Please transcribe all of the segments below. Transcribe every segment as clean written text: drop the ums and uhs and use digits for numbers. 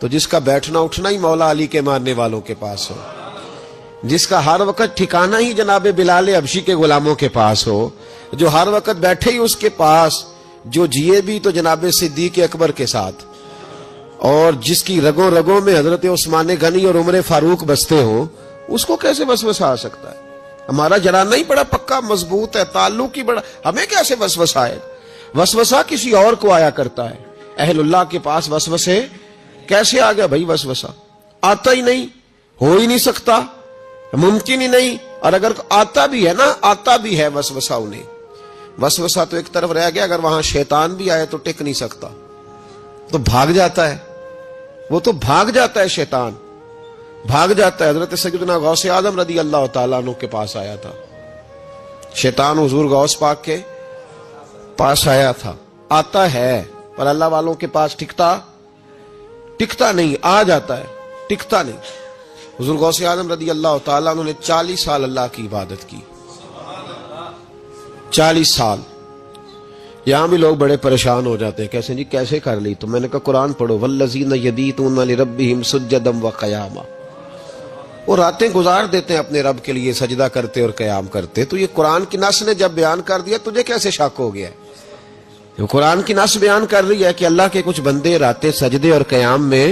تو جس کا بیٹھنا اٹھنا ہی مولا علی کے ماننے والوں کے پاس ہو، جس کا ہر وقت ٹھکانہ ہی جناب بلال حبشی کے غلاموں کے پاس ہو، جو ہر وقت بیٹھے ہی اس کے پاس، جو جیے بھی تو جناب صدیق اکبر کے ساتھ، اور جس کی رگوں رگوں میں حضرت عثمان غنی اور عمر فاروق بستے ہوں، اس کو کیسے وسوسہ آ سکتا ہے؟ ہمارا جرانہ ہی بڑا پکا مضبوط ہے، تعلق ہی بڑا، ہمیں کیسے وسوسہ آئے؟ وسوسہ کسی اور کو آیا کرتا ہے، اہل اللہ کے پاس وسوسے کیسے آ گیا بھائی؟ وسوسہ آتا ہی نہیں، ہو ہی نہیں سکتا، ممکن ہی نہیں، اور اگر آتا بھی ہے نا، آتا بھی ہے وسوسہ انہیں، وسوسہ تو ایک طرف رہ گیا، اگر وہاں شیطان بھی آئے تو ٹک نہیں سکتا، تو بھاگ جاتا ہے، وہ تو بھاگ جاتا ہے، شیطان بھاگ جاتا ہے۔ حضرت سیدنا غوث اعظم رضی اللہ تعالیٰ عنہ کے پاس آیا تھا، شیطان حضور غوث پاک کے پاس آیا تھا، آتا ہے پر اللہ والوں کے پاس ٹکتا نہیں، آ جاتا ہے، ٹکتا نہیں۔ حضور غوث اعظم رضی اللہ تعالیٰ عنہ نے 40 سال اللہ کی عبادت کی، 40 سال۔ یہاں بھی لوگ بڑے پریشان ہو جاتے ہیں، کیسے جی کیسے کر لی؟ تو میں نے کہا قرآن پڑھو، والذین یبیتون لربہم سجدا وقیاما، وہ راتیں گزار دیتے ہیں اپنے رب کے لیے سجدہ کرتے اور قیام کرتے۔ تو یہ قرآن کی نص نے جب بیان کر دیا، تجھے کیسے شک ہو گیا؟ یہ قرآن کی نص بیان کر رہی ہے کہ اللہ کے کچھ بندے راتیں سجدے اور قیام میں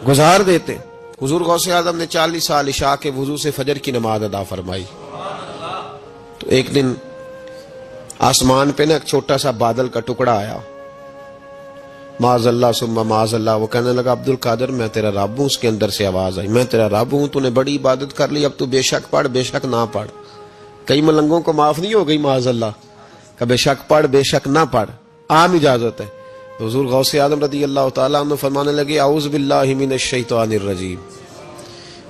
گزار دیتے۔ حضور غوث اعظم نے 40 سال عشاء کے وضو سے فجر کی نماز ادا فرمائی۔ تو ایک دن آسمان پہ نا ایک چھوٹا سا بادل کا ٹکڑا آیا، معاذ اللہ ثم معاذ اللہ، وہ کہنے لگا عبد القادر میں تیرا رب ہوں۔ اس کے اندر سے آواز آئی، میں تیرا رب ہوں، تو نے بڑی عبادت کر لی، اب تو بے شک پڑھ بے شک نہ پڑھ۔ کئی ملنگوں کو معاف نہیں ہو گئی معاذ اللہ کہ بے شک پڑھ بے شک نہ پڑھ، عام اجازت ہے۔ تو حضور غوث اعظم رضی اللہ تعالیٰ عنہ فرمانے لگے اعوذ باللہ من الشیطان الرجیم۔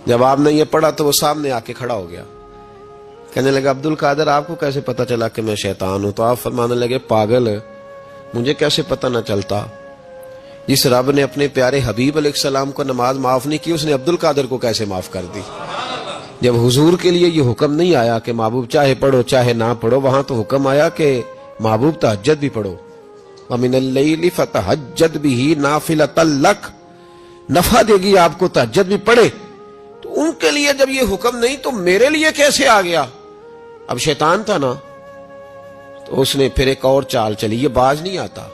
جب آپ نے یہ پڑھا تو وہ سامنے آ کے کھڑا ہو گیا، کہنے لگا عبد القادر آپ کو کیسے پتا چلا کہ میں شیطان ہوں؟ تو آپ فرمانے لگے پاگل، مجھے کیسے پتہ نہ چلتا؟ جس رب نے اپنے پیارے حبیب علیہ السلام کو نماز معاف نہیں کی، اس نے عبد القادر کو کیسے معاف کر دی؟ جب حضور کے لیے یہ حکم نہیں آیا کہ محبوب چاہے پڑھو چاہے نہ پڑھو، وہاں تو حکم آیا کہ محبوب تہجد بھی پڑھو، وَمِنَ اللَّيْلِ فَتَہجد بِهِ نَافِلَةً لَكَ، نفع دے گی آپ کو، تہجد بھی پڑھے۔ تو ان کے لیے جب یہ حکم نہیں تو میرے لیے کیسے آ گیا؟ اب شیطان تھا نا، تو اس نے پھر ایک اور چال چلی، یہ باز نہیں آتا،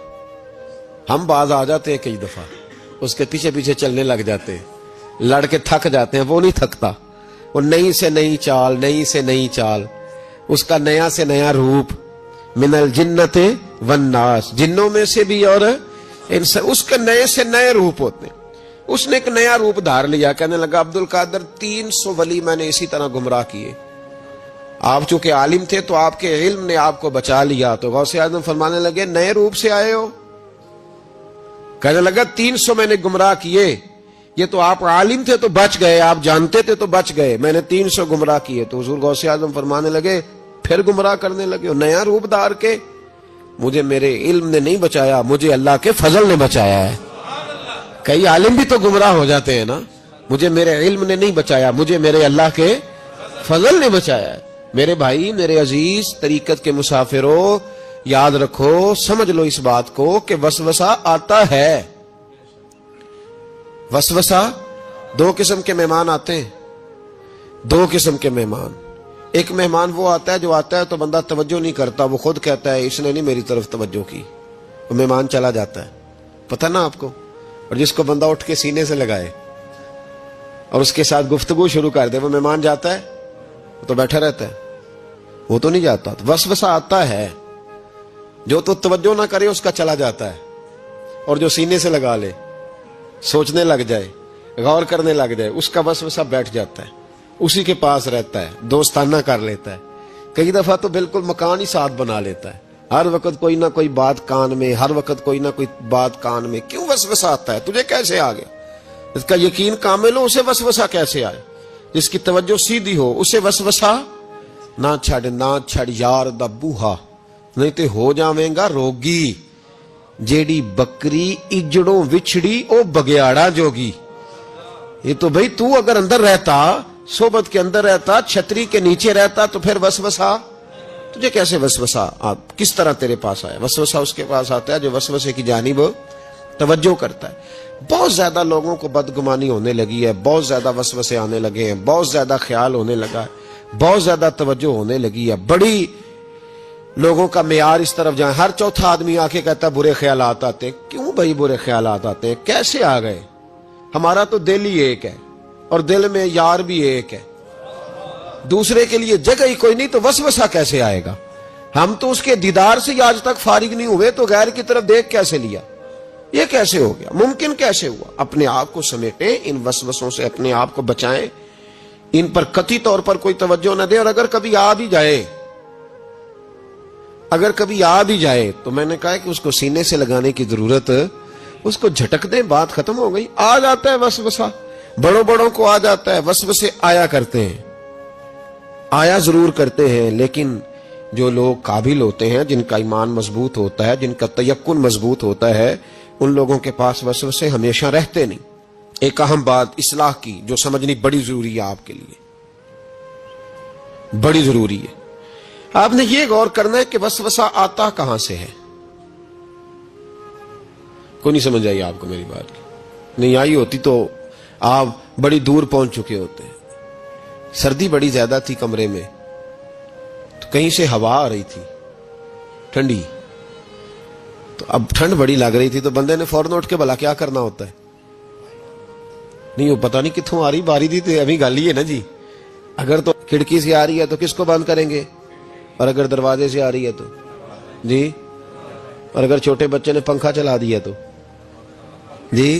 ہم باز آ جاتے ہیں کئی دفعہ، اس کے پیچھے پیچھے چلنے لگ جاتے ہیں، لڑ کے تھک جاتے ہیں، وہ نہیں تھکتا، وہ نئی سے نئی چال، نئی سے نئی چال، اس کا نیا سے نیا روپ، من الجنت والناس، جنوں میں سے بھی اور اس کے نئے سے نئے روپ ہوتے ہیں۔ اس نے ایک نیا روپ دھار لیا، کہنے لگا عبد القادر 300 ولی میں نے اسی طرح گمراہ کیے، آپ چونکہ عالم تھے تو آپ کے علم نے آپ کو بچا لیا۔ تو غوث اعظم فرمانے لگے نئے روپ سے آئے ہو؟ کہنے لگا 300 میں نے گمراہ کیے، یہ تو آپ عالم تھے تو بچ گئے، آپ جانتے تھے تو بچ گئے، میں نے 300 گمراہ کیے۔ تو حضور غوث اعظم فرمانے لگے پھر گمراہ کرنے لگے ہو نیا روپ دھار کے؟ مجھے میرے علم نے نہیں بچایا، مجھے اللہ کے فضل نے بچایا ہے۔ کئی عالم بھی تو گمراہ ہو جاتے ہیں نا، مجھے میرے علم نے نہیں بچایا، مجھے میرے اللہ کے فضل نے بچایا ہے۔ میرے بھائی، میرے عزیز طریقت کے مسافروں، یاد رکھو، سمجھ لو اس بات کو کہ وسوسہ آتا ہے۔ وسوسہ، دو قسم کے مہمان آتے ہیں، دو قسم کے مہمان۔ ایک مہمان وہ آتا ہے جو آتا ہے تو بندہ توجہ نہیں کرتا، وہ خود کہتا ہے اس نے نہیں میری طرف توجہ کی، وہ مہمان چلا جاتا ہے، پتہ نا آپ کو۔ اور جس کو بندہ اٹھ کے سینے سے لگائے اور اس کے ساتھ گفتگو شروع کر دے، وہ مہمان جاتا ہے؟ وہ تو بیٹھا رہتا ہے، وہ تو نہیں جاتا۔ وسوسہ آتا ہے، جو تو توجہ نہ کرے اس کا چلا جاتا ہے، اور جو سینے سے لگا لے، سوچنے لگ جائے، غور کرنے لگ جائے، اس کا وسوسہ بیٹھ جاتا ہے، اسی کے پاس رہتا ہے، دوستانہ کر لیتا ہے، کئی دفعہ تو بالکل مکان ہی ساتھ بنا لیتا ہے، ہر وقت کوئی نہ کوئی بات کان میں، ہر وقت کوئی نہ کوئی بات کان میں۔ کیوں وسوسہ آتا ہے؟ تجھے کیسے آ گیا؟ جس کا یقین کامل ہو اسے وسوسہ کیسے آئے؟ جس کی توجہ سیدھی ہو اسے وسوسہ نہ چھڑ یار دا بوہا، نہیں تے ہو جاویں گا روگی، جیڑی بکری اجڑوں وچھڑی او بگیاڑا جوگی۔ یہ تو بھئی تو اگر اندر رہتا، صحبت کے اندر رہتا، چھتری کے نیچے رہتا، تو پھر وسوسہ تجھے کیسے وسوسہ کس طرح تیرے پاس آیا؟ وسوسہ اس کے پاس آتا ہے جو وسوسے کی جانب توجہ کرتا ہے. بہت زیادہ لوگوں کو بدگمانی ہونے لگی ہے, بہت زیادہ وسوسے آنے لگے ہیں, بہت زیادہ خیال ہونے لگا ہے, بہت زیادہ توجہ ہونے لگی ہے. بڑی لوگوں کا معیار اس طرف جائیں, ہر چوتھا آدمی آ کے کہتا ہے برے خیالات آتے ہیں. کیوں بھائی برے خیالات آتے ہیں؟ کیسے آ گئے؟ ہمارا تو دل ہی ایک ہے اور دل میں یار بھی ایک ہے, دوسرے کے لیے جگہ ہی کوئی نہیں, تو وسوسہ کیسے آئے گا؟ ہم تو اس کے دیدار سے آج تک فارغ نہیں ہوئے, تو غیر کی طرف دیکھ کیسے لیا؟ یہ کیسے ہو گیا؟ ممکن کیسے ہوا؟ اپنے آپ کو سمیٹیں, ان وسوسوں سے اپنے آپ کو بچائیں, ان پر قطعی طور پر کوئی توجہ نہ دیں. اور اگر کبھی آ بھی جائے تو میں نے کہا کہ اس کو سینے سے لگانے کی ضرورت, اس کو جھٹک دیں, بات ختم ہو گئی. آ جاتا ہے وسوسہ, بڑوں کو آ جاتا ہے, وسوسے آیا کرتے ہیں, آیا ضرور کرتے ہیں. لیکن جو لوگ قابل ہوتے ہیں, جن کا ایمان مضبوط ہوتا ہے, جن کا تیقن مضبوط ہوتا ہے, ان لوگوں کے پاس وسوسے ہمیشہ رہتے نہیں. ایک اہم بات اصلاح کی جو سمجھنی بڑی ضروری ہے آپ کے لیے, بڑی ضروری ہے. آپ نے یہ غور کرنا ہے کہ وسوسہ آتا کہاں سے ہے. کوئی نہیں سمجھ آئی آپ کو میری بات کی؟ نہیں آئی ہوتی تو آپ بڑی دور پہنچ چکے ہوتے ہیں. سردی بڑی زیادہ تھی کمرے میں, تو کہیں سے ہوا آ رہی تھی ٹھنڈی, تو اب ٹھنڈ بڑی لگ رہی تھی, تو بندے نے فوراً اٹھ کے بھلا کیا کرنا ہوتا ہے؟ نہیں, وہ پتہ نہیں کتوں آ رہی باری تھی, تو ابھی گل ہی ہے نا جی. اگر تو کھڑکی سے آ رہی ہے تو کس کو بند کریں گے, اور اگر دروازے سے آ رہی ہے تو جی, اور اگر چھوٹے بچے نے پنکھا چلا دیا تو جی,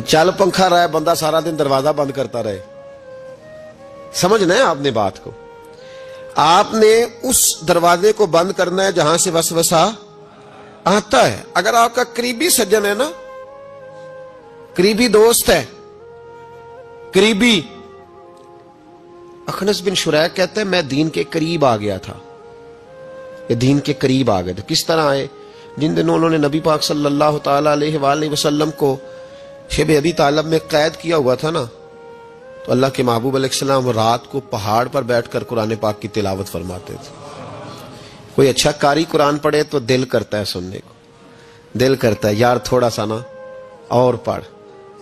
چل پنکھا رہا ہے, بندہ سارا دن دروازہ بند کرتا رہے. سمجھنا ہے آپ نے بات کو. آپ نے اس دروازے کو بند کرنا ہے جہاں سے وسوسہ آتا ہے. اگر آپ کا قریبی سجن ہے نا, قریبی دوست ہے, قریبی, اخنس بن شریح کہتے ہیں میں دین کے قریب آ گیا تھا. یہ دین کے قریب آ گئے تھے. کس طرح آئے؟ جن دنوں انہوں نے نبی پاک صلی اللہ تعالی علیہ وآلہ وسلم کو شب ابی طالب میں قید کیا ہوا تھا نا, تو اللہ کے محبوب علیہ السلام رات کو پہاڑ پر بیٹھ کر قرآن پاک کی تلاوت فرماتے تھے. کوئی اچھا قاری قرآن پڑھے تو دل کرتا ہے سننے کو, دل کرتا ہے یار تھوڑا سا نا اور پڑھ.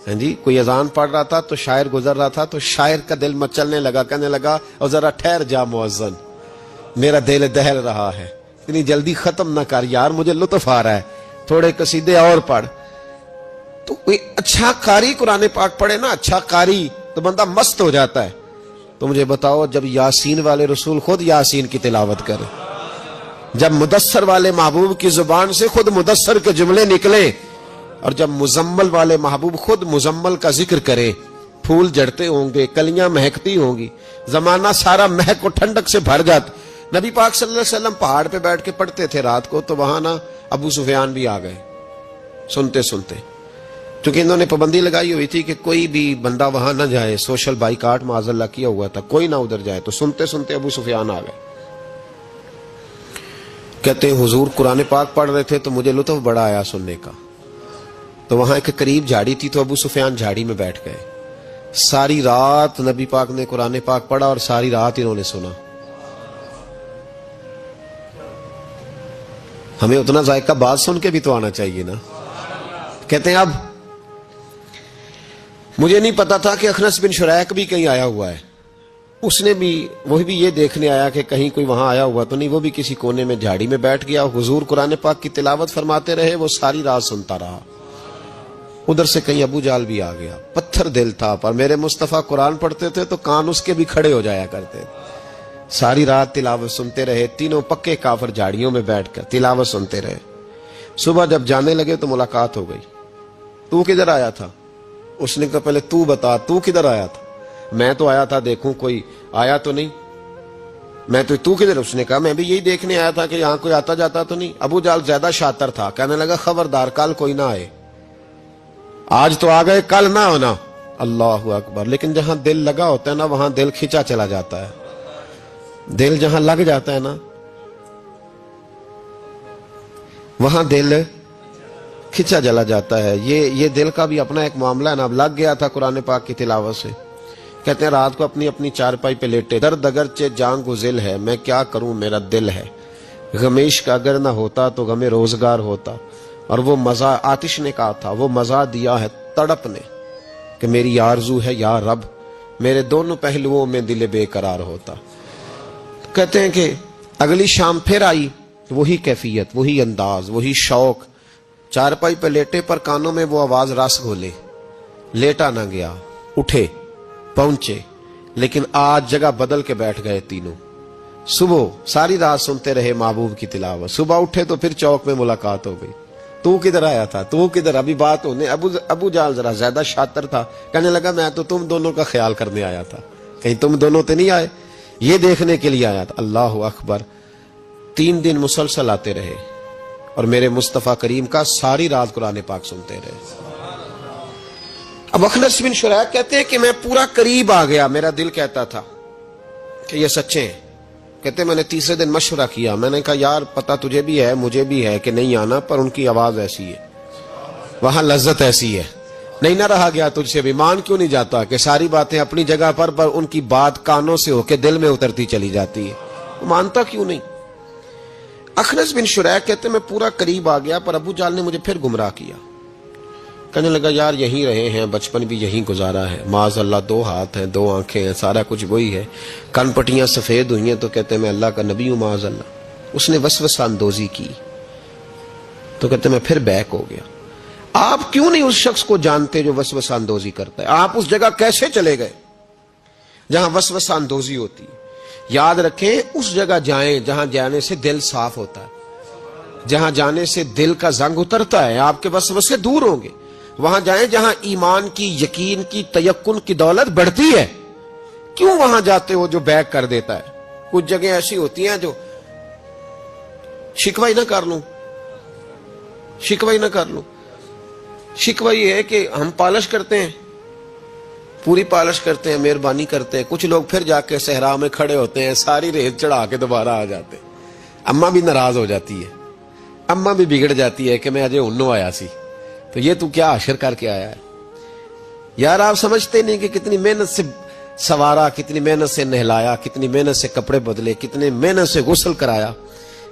ہاں جی, کوئی اذان پڑھ رہا تھا تو شاعر گزر رہا تھا, تو شاعر کا دل مچلنے لگا, کہنے لگا اور ذرا ٹھہر جا مؤذن, میرا دل دہل رہا ہے, اتنی جلدی ختم نہ کر یار, مجھے لطف آ رہا ہے, تھوڑے قصیدے اور پڑھ. تو کوئی اچھا قاری قرآن پاک پڑھے نا, اچھا قاری, تو بندہ مست ہو جاتا ہے. تو مجھے بتاؤ, جب یاسین والے رسول خود یاسین کی تلاوت کرے, جب مدثر والے محبوب کی زبان سے خود مدثر کے جملے نکلے, اور جب مزمل والے محبوب خود مزمل کا ذکر کرے, پھول جڑتے ہوں گے, کلیاں مہکتی ہوں گی, زمانہ سارا مہک و ٹھنڈک سے بھر جاتا. نبی پاک صلی اللہ علیہ وسلم پہاڑ پہ بیٹھ کے پڑھتے تھے رات کو, تو وہاں نا ابو سفیان بھی آ گئے سنتے سنتے, کیونکہ انہوں نے پابندی لگائی ہوئی تھی کہ کوئی بھی بندہ وہاں نہ جائے, سوشل بائیکاٹ معاذ اللہ کیا ہوا تھا, کوئی نہ ادھر جائے. تو سنتے سنتے ابو سفیان آ گئے. کہتے ہیں حضور قرآن پاک پڑھ رہے تھے تو مجھے لطف بڑا آیا سننے کا. تو وہاں ایک قریب جھاڑی تھی, تو ابو سفیان جھاڑی میں بیٹھ گئے. ساری رات نبی پاک نے قرآن پاک پڑھا, اور ساری رات انہوں نے سنا. ہمیں اتنا ذائقہ بات سن کے بھی تو آنا چاہیے نا. کہتے ہیں اب مجھے نہیں پتا تھا کہ اخنس بن شریح بھی کہیں آیا ہوا ہے. اس نے بھی, وہ بھی یہ دیکھنے آیا کہ کہیں کوئی وہاں آیا ہوا تو نہیں. وہ بھی کسی کونے میں جھاڑی میں بیٹھ گیا, حضور قرآن پاک کی تلاوت فرماتے رہے, وہ ساری رات سنتا رہا. ادھر سے کہیں ابو جال بھی آ گیا, پتھر دل تھا, پر میرے مصطفیٰ قرآن پڑھتے تھے تو کان اس کے بھی کھڑے ہو جایا کرتے. ساری رات تلاوت سنتے رہے, تینوں پکے کافر جھاڑیوں میں بیٹھ کر تلاوت سنتے رہے. صبح جب جانے لگے تو ملاقات ہو گئی. تو کدھر آیا تھا؟ اس نے کہا پہلے تو بتا, تو کدھر آیا تھا؟ میں تو آیا تھا دیکھوں کوئی آیا تو نہیں. میں تو کدھر؟ اس نے کہا میں بھی یہی دیکھنے آیا تھا کہ یہاں کوئی آتا جاتا تو نہیں. ابو جال زیادہ شاطر تھا, کہنے لگا خبردار کل کوئی نہ آئے, آج تو آ گئے کل نہ ہونا. اللہ اکبر. لیکن جہاں دل لگا ہوتا ہے نا, وہاں دل کھینچا چلا جاتا ہے. دل جہاں لگ جاتا ہے نا, وہاں دل کھینچا چلا جاتا ہے. یہ دل کا بھی اپنا ایک معاملہ ہے نا. اب لگ گیا تھا قرآن پاک کی تلاوت سے. کہتے ہیں رات کو اپنی اپنی چارپائی پہ لیٹے, درد اگرچہ جان گزل ہے, میں کیا کروں میرا دل ہے. غم عشق اگر نہ ہوتا تو غم روزگار ہوتا, اور وہ مزہ آتش نے کہا تھا، وہ مزہ دیا ہے تڑپ نے کہ میری آرزو ہے یا رب میرے دونوں پہلوؤں میں دل بے قرار ہوتا۔ کہتے ہیں کہ اگلی شام پھر آئی، وہی کیفیت، وہی انداز، وہی شوق، چارپائی پہ لیٹے پر کانوں میں وہ آواز رس گھولے، لیٹا نہ گیا، اٹھے پہنچے، لیکن آج جگہ بدل کے بیٹھ گئے تینوں۔ صبح ساری رات سنتے رہے محبوب کی تلاوت، صبح اٹھے تو پھر چوک میں ملاقات ہو گئی، تو کدھر آیا تھا، تو کدھر، ابھی بات ہونے، ابو جال ذرا زیادہ شاطر تھا، کہنے لگا میں تو تم دونوں کا خیال کرنے آیا تھا، کہیں تم دونوں تو نہیں آئے، یہ دیکھنے کے لیے آیا تھا۔ اللہ اکبر، 3 دن مسلسل آتے رہے اور میرے مصطفیٰ کریم کا ساری رات قرآن پاک سنتے رہے۔ اب اخنس بن شریح کہتے ہیں کہ میں پورا قریب آ گیا، میرا دل کہتا تھا کہ یہ سچے ہیں۔ کہتے میں نے تیسرے دن مشورہ کیا، میں نے کہا یار پتہ تجھے بھی ہے مجھے بھی ہے کہ نہیں آنا، پر ان کی آواز ایسی ہے، وہاں لذت ایسی ہے، نہیں نہ رہا گیا تجھ سے بھی، مان کیوں نہیں جاتا کہ ساری باتیں اپنی جگہ پر ان کی بات کانوں سے ہو کے دل میں اترتی چلی جاتی ہے، مانتا کیوں نہیں۔ اخنس بن شریح کہتے میں پورا قریب آ گیا پر ابو جال نے مجھے پھر گمراہ کیا، کہنے لگا یار یہیں رہے ہیں، بچپن بھی یہیں گزارا ہے، معاذ اللہ 2 ہاتھ ہیں 2 آنکھیں ہیں، سارا کچھ وہی ہے، کان پٹیاں سفید ہوئی ہیں تو کہتے میں اللہ کا نبی ہوں معاذ اللہ۔ اس نے وسوسہ اندوزی کی تو کہتے میں پھر بیک ہو گیا۔ آپ کیوں نہیں اس شخص کو جانتے جو وسوسہ اندوزی کرتا ہے؟ آپ اس جگہ کیسے چلے گئے جہاں وسوسہ اندوزی ہوتی ہے؟ یاد رکھیں اس جگہ جائیں جہاں جانے سے دل صاف ہوتا ہے، جہاں جانے سے دل کا زنگ اترتا ہے، آپ کے وسوسے دور ہوں گے۔ وہاں جائیں جہاں ایمان کی، یقین کی، تیقن کی دولت بڑھتی ہے۔ کیوں وہاں جاتے ہو جو بیک کر دیتا ہے؟ کچھ جگہیں ایسی ہوتی ہیں جو شکوہ ہی نہ کر لوں، شکوہ ہی نہ کر لوں، شکوہ یہ ہے کہ ہم پالش کرتے ہیں، پوری پالش کرتے ہیں، مہربانی کرتے ہیں، کچھ لوگ پھر جا کے صحرا میں کھڑے ہوتے ہیں، ساری ریت چڑھا کے دوبارہ آ جاتے ہیں۔ اماں بھی ناراض ہو جاتی ہے، اماں بھی بگڑ جاتی ہے کہ میں اجے انو آیا سی تو یہ تو کیا حشر کر کے آیا ہے۔ یار آپ سمجھتے نہیں کہ کتنی محنت سے سوارا، کتنی محنت سے نہلایا، کتنی محنت سے کپڑے بدلے، کتنی محنت سے غسل کرایا،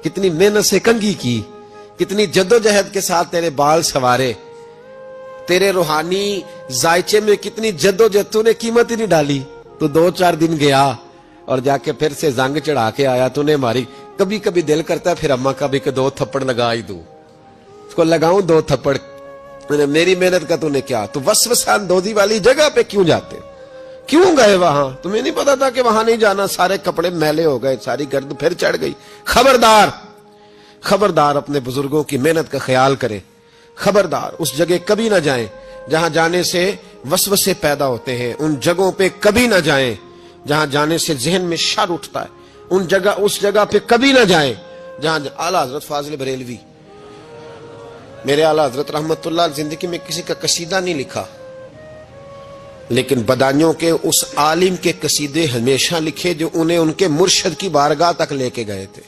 کتنی محنت سے کنگھی کی، کتنی جدوجہد کے ساتھ تیرے بال سوارے، تیرے روحانی ذائچے میں کتنی جدوجہد، تو نے قیمت ہی نہیں ڈالی، تو 2-4 دن گیا اور جا کے پھر سے زنگ چڑھا کے آیا، تو نے ماری۔ کبھی کبھی دل کرتا ہے پھر اماں کا بھی کہ 2 تھپڑ لگا ہی دوں، اس کو لگاؤں 2 تھپڑ، میری محنت کا تو نے کیا۔ تو وسوسہ اندوزی والی جگہ پہ کیوں جاتے؟ کیوں گئے وہاں؟ تمہیں نہیں پتا تھا کہ وہاں نہیں جانا؟ سارے کپڑے میلے ہو گئے، ساری گرد پھر چڑھ گئی۔ خبردار، خبردار اپنے بزرگوں کی محنت کا خیال کریں، خبردار اس جگہ کبھی نہ جائیں جہاں جانے سے وسوسے پیدا ہوتے ہیں، ان جگہوں پہ کبھی نہ جائیں جہاں جانے سے ذہن میں شر اٹھتا ہے، اس جگہ پہ کبھی نہ جائیں جہاں اعلیٰ حضرت فاضل بریلوی، میرے اعلیٰ حضرت رحمت اللہ زندگی میں کسی کا قصیدہ نہیں لکھا، لیکن بدانیوں کے اس عالم کے قصیدے ہمیشہ لکھے جو انہیں ان کے مرشد کی بارگاہ تک لے کے گئے تھے۔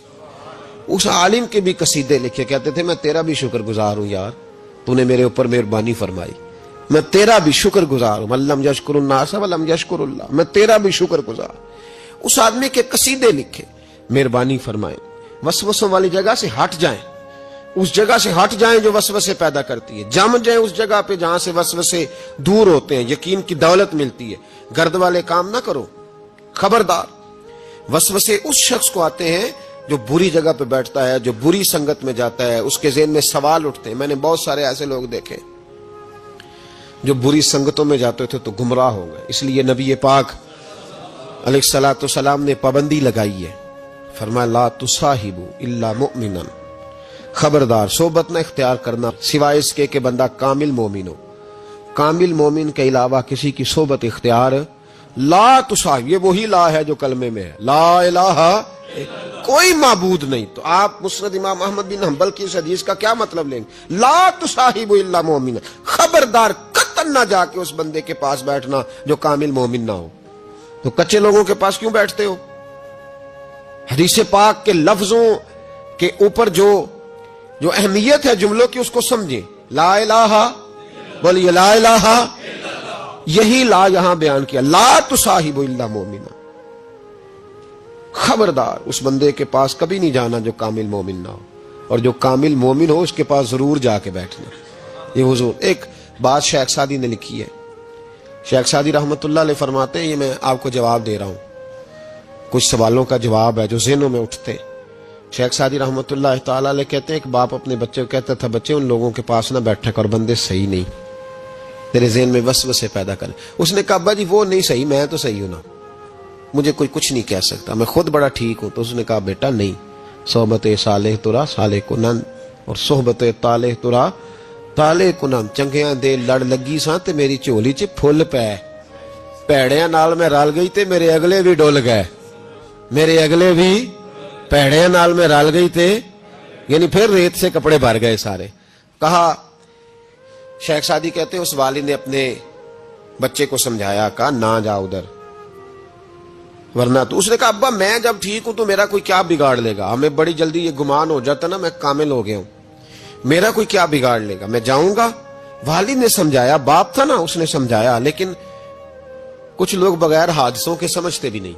اس عالم کے بھی قصیدے لکھے، کہتے تھے میں تیرا بھی شکر گزار ہوں یار، تو نے میرے اوپر مہربانی فرمائی، میں تیرا بھی شکر گزار ہوں، من لم یشکر الناس ولم یشکر اللہ، میں تیرا بھی شکر گزار۔ اس آدمی کے قصیدے لکھے، مہربانی فرمائیں، وسوسوں والی جگہ سے ہٹ جائیں، اس جگہ سے ہٹ جائیں جو وسوسے پیدا کرتی ہے، جم جائیں اس جگہ پہ جہاں سے وسوسے دور ہوتے ہیں، یقین کی دولت ملتی ہے۔ گرد والے کام نہ کرو، خبردار۔ وسوسے اس شخص کو آتے ہیں جو بری جگہ پہ بیٹھتا ہے، جو بری سنگت میں جاتا ہے، اس کے ذہن میں سوال اٹھتے ہیں۔ میں نے بہت سارے ایسے لوگ دیکھے جو بری سنگتوں میں جاتے تھے تو گمراہ ہو گئے، اس لیے نبی پاک علیہ الصلوۃ والسلام نے پابندی لگائی ہے، فرمایا لا تصاحبوا الا مؤمنا، خبردار صحبت نہ اختیار کرنا سوائے اس کے کہ بندہ کامل مومن ہو، کامل مومن کے علاوہ کسی کی صحبت اختیار لا تصاحب، یہ وہی لا ہے جو کلمے میں ہے، لا الہ کوئی معبود نہیں۔ تو آپ مسند امام احمد بن حنبل کی اس حدیث کا کیا مطلب لیں گے؟ لا تصاحبوا الا مؤمنا، خبردار قطعاً نہ جا کے اس بندے کے پاس بیٹھنا جو کامل مومن نہ ہو۔ تو کچے لوگوں کے پاس کیوں بیٹھتے ہو؟ حدیث پاک کے لفظوں کے اوپر جو اہمیت ہے جملوں کی اس کو سمجھیں۔ لا الہ، بولیے لا الہ، یہی لا یہاں بیان کیا، لا تصاحبوا الا مؤمنا، خبردار اس بندے کے پاس کبھی نہیں جانا جو کامل مومن نہ ہو۔ اور جو کامل مومن ہو اس کے پاس ضرور جا کے بیٹھنا. یہ حضور ایک بات شیخ سعدی نے لکھی ہے. شیخ سعدی رحمت اللہ علیہ فرماتے ہیں, یہ میں آپ کو جواب دے رہا ہوں, کچھ سوالوں کا جواب ہے جو ذہنوں میں اٹھتے ہیں. شیخ سعدی رحمت اللہ تعالی علیہ کہتے ہیں, ایک باپ اپنے بچے کو کہتا تھا, بچے ان لوگوں کے پاس نہ بیٹھے کر, بندے صحیح نہیں, تیرے ذہن میں وسوسے پیدا کرے. اس نے کہا ابا جی وہ نہیں صحیح, میں تو صحیح ہوں نا, مجھے کوئی کچھ نہیں کہہ سکتا, میں خود بڑا ٹھیک ہوں. تو اس نے کہا بیٹا نہیں, صحبت صالح ترا صالح کنن اور صحبت طالح ترا طالح کنن. چنگیاں دے لڑ لگی ساں تے میری چولی چ پھل پے, پیڑیاں نال میں رل گئی تے میرے اگلے بھی ڈول گئے, میرے اگلے بھی پیڑیاں نال میں رل گئی تے, یعنی پھر ریت سے کپڑے بھر گئے سارے. کہا شیخ سعدی کہتے ہیں اس والد نے اپنے بچے کو سمجھایا, کہا نہ جا ادھر ورنہ تو. اس نے کہا ابا میں جب ٹھیک ہوں تو میرا کوئی کیا بگاڑ لے گا, ہمیں بڑی جلدی یہ گمان ہو جاتا نا میں کامل ہو گیا ہوں, میرا کوئی کیا بگاڑ لے گا, میں جاؤں گا. والد نے سمجھایا, باپ تھا نا اس نے سمجھایا, لیکن کچھ لوگ بغیر حادثوں کے سمجھتے بھی نہیں,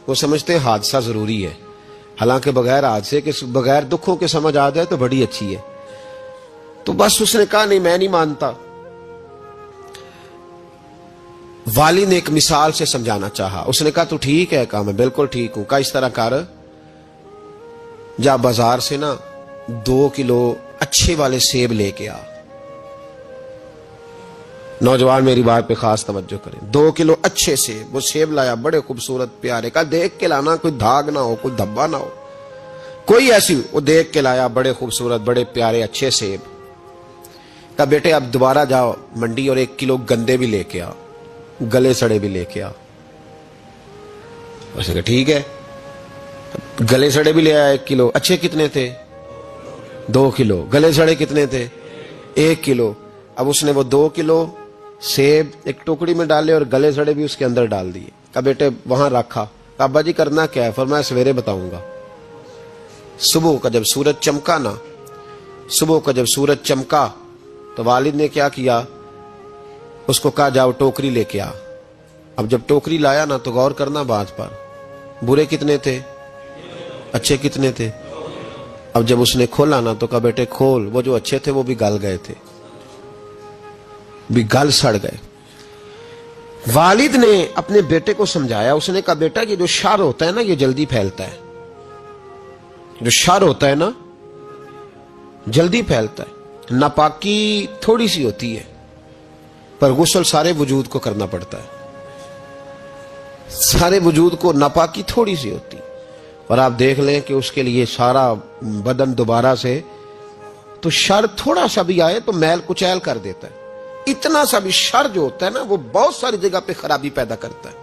وہ سمجھتے ہیں حادثہ ضروری ہے, حالانکہ بغیر حادثے کے بغیر دکھوں کے سمجھ آ جائے تو بڑی اچھی ہے. تو بس اس نے کہا نہیں میں نہیں مانتا. والد نے ایک مثال سے سمجھانا چاہا. اس نے کہا تو ٹھیک ہے, کہا میں بالکل ٹھیک ہوں. کہا اس طرح کر, جا بازار سے نا 2 کلو اچھے والے سیب لے کے آ. نوجوان میری بات پہ خاص توجہ کریں, 2 کلو اچھے سیب. وہ سیب لایا بڑے خوبصورت پیارے, کہا دیکھ کے لانا, کوئی دھاگ نہ ہو, کوئی دھبا نہ ہو, کوئی ایسی. وہ دیکھ کے لایا بڑے خوبصورت بڑے پیارے اچھے سیب. کہا بیٹے اب دوبارہ جاؤ منڈی اور 1 کلو گندے بھی لے کے آ, گلے سڑے بھی لے کے آ. اس نے کہا ٹھیک ہے, گلے سڑے بھی لے آیا 1 کلو. اچھے کتنے تھے؟ 2 کلو. گلے سڑے کتنے تھے؟ 1 کلو. اب اس نے وہ 2 کلو سیب ایک ٹوکری میں ڈالے اور گلے سڑے بھی اس کے اندر ڈال دیے. کہا بیٹے وہاں رکھا. کہا ابا جی کرنا کیا ہے؟ فرمایا سویرے بتاؤں گا. صبح کا جب سورج چمکا نا, صبح کا جب سورج چمکا تو والد نے کیا کیا, اس کو کہا جاؤ ٹوکری لے کے آ. اب جب ٹوکری لایا نا تو غور کرنا بات پر, برے کتنے تھے, اچھے کتنے تھے. اب جب اس نے کھولا نا تو کہا بیٹے کھول, وہ جو اچھے تھے وہ بھی گل گئے تھے, بھی گل سڑ گئے. والد نے اپنے بیٹے کو سمجھایا. اس نے کہا بیٹا یہ جو شر ہوتا ہے نا یہ جلدی پھیلتا ہے, جو شر ہوتا ہے نا جلدی پھیلتا ہے. ناپاکی تھوڑی سی ہوتی ہے پر غسل سارے وجود کو کرنا پڑتا ہے, سارے وجود کو ناپاکی تھوڑی سی ہوتی. اور آپ دیکھ لیں کہ اس کے لیے سارا بدن دوبارہ سے, تو شر تھوڑا سا بھی آئے تو میل کچیل کر دیتا ہے. اتنا سا بھی شر جو ہوتا ہے نا وہ بہت ساری جگہ پہ خرابی پیدا کرتا ہے.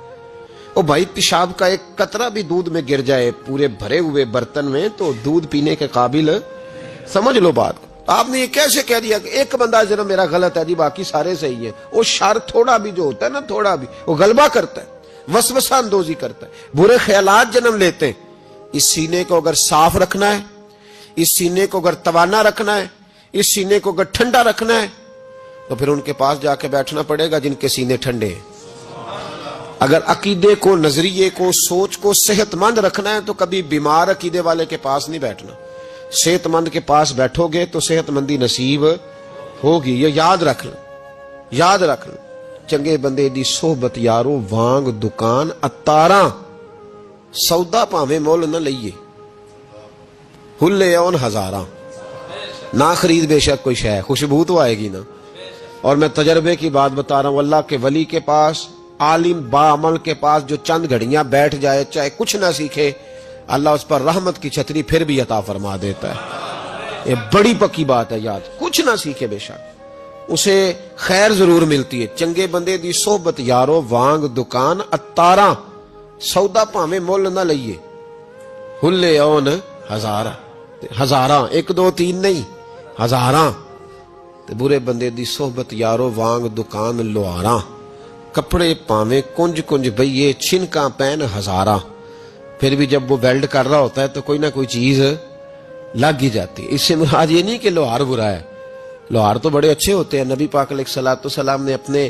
او بھائی پیشاب کا ایک قطرہ بھی دودھ میں گر جائے پورے بھرے ہوئے برتن میں تو دودھ پینے کے قابل, سمجھ لو بات. آپ نے یہ کیسے کہہ دیا کہ ایک بندہ ذرا میرا غلط ہے جی باقی سارے صحیح ہے. وہ شر تھوڑا بھی جو ہوتا ہے نا, تھوڑا بھی وہ غلبہ کرتا ہے, وسوسہ اندوزی کرتا ہے, برے خیالات جنم لیتے ہیں. اس سینے کو اگر صاف رکھنا ہے, اس سینے کو اگر توانا رکھنا ہے, اس سینے کو اگر ٹھنڈا رکھنا ہے تو پھر ان کے پاس جا کے بیٹھنا پڑے گا جن کے سینے ٹھنڈے ہیں. اگر عقیدے کو, نظریے کو, سوچ کو صحت مند رکھنا ہے تو کبھی بیمار عقیدے والے کے پاس نہیں بیٹھنا, صحت مند کے پاس بیٹھو گے تو صحت مندی نصیب ہوگی. یہ یاد رکھ لیں, یاد رکھ لیں. چنگے بندے دی صحبت یارو وانگ دکان اتاراں, سودا پاویں مول نہ لئیے, ہلے اون ہزاراں. نہ خرید بے شک کوئی شے, خوشبو تو آئے گی نا. اور میں تجربے کی بات بتا رہا ہوں, اللہ کے ولی کے پاس, عالم باعمل کے پاس جو چند گھڑیاں بیٹھ جائے چاہے کچھ نہ سیکھے, اللہ اس پر رحمت کی چھتری پھر بھی عطا فرما دیتا ہے. یہ بڑی پکی بات ہے یاد. کچھ نہ سیکھے بے شک اسے خیر ضرور ملتی ہے. چنگے بندے دی صحبت یارو وانگ دکان اتاراں, سودا پاویں مول نہ لئیے, ہلے اون ہزاراں. ہزاراں 1 2 3 نہیں, ہزاراں. برے بندے دی صحبت یارو وانگ دکان لوہاراں, کپڑے پاویں کنج کنج بئیے, چھنکاں پین ہزاراں. پھر بھی جب وہ ویلڈ کر رہا ہوتا ہے تو کوئی نہ کوئی چیز لگ ہی جاتی ہے. اس سے مراد یہ نہیں کہ لوہار برا ہے, لوہار تو بڑے اچھے ہوتے ہیں. نبی پاک علیہ الصلوۃ والسلام نے اپنے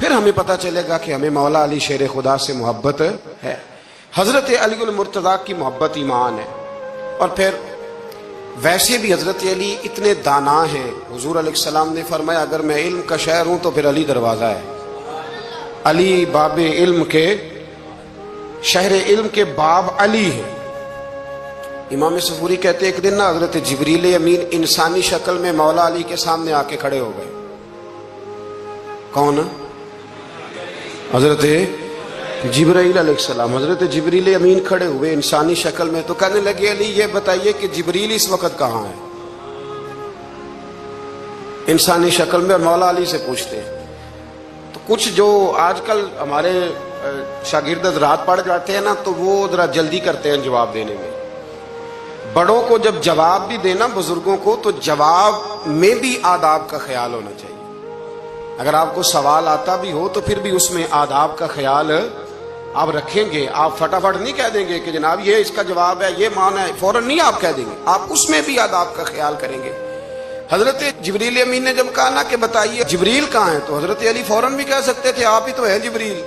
پھر ہمیں پتہ چلے گا کہ ہمیں مولا علی شیر خدا سے محبت ہے. حضرت علی المرتضیٰ کی محبت ایمان ہے. اور پھر ویسے بھی حضرت علی اتنے دانا ہیں. حضور علیہ السلام نے فرمایا اگر میں علم کا شہر ہوں تو پھر علی دروازہ ہے. علی باب علم کے، شہر علم کے باب علی ہے. امام صفوری کہتے ہیں ایک دن نا حضرت جبریل امین انسانی شکل میں مولا علی کے سامنے آ کے کھڑے ہو گئے. کون؟ حضرت جبرائیل علیہ السلام. حضرت جبریل امین کھڑے ہوئے انسانی شکل میں، تو کہنے لگے علی یہ بتائیے کہ جبریل اس وقت کہاں ہے؟ انسانی شکل میں. اور مولا علی سے پوچھتے ہیں. تو کچھ جو آج کل ہمارے شاگرد رات پڑھ جاتے ہیں نا تو وہ ذرا جلدی کرتے ہیں جواب دینے میں. بڑوں کو جب جواب بھی دینا بزرگوں کو تو جواب میں بھی آداب کا خیال ہونا چاہیے. اگر آپ کو سوال آتا بھی ہو تو پھر بھی اس میں آداب کا خیال آپ رکھیں گے. آپ فٹافٹ نہیں کہہ دیں گے کہ جناب یہ اس کا جواب ہے، یہ معنی ہے، فوراً نہیں آپ کہہ دیں گے. آپ اس میں بھی آداب کا خیال کریں گے. حضرت جبریل امین نے جب کہا نا کہ بتائیے جبریل کہاں ہے، تو حضرت علی فوراً بھی کہہ سکتے تھے آپ ہی تو ہیں جبریل.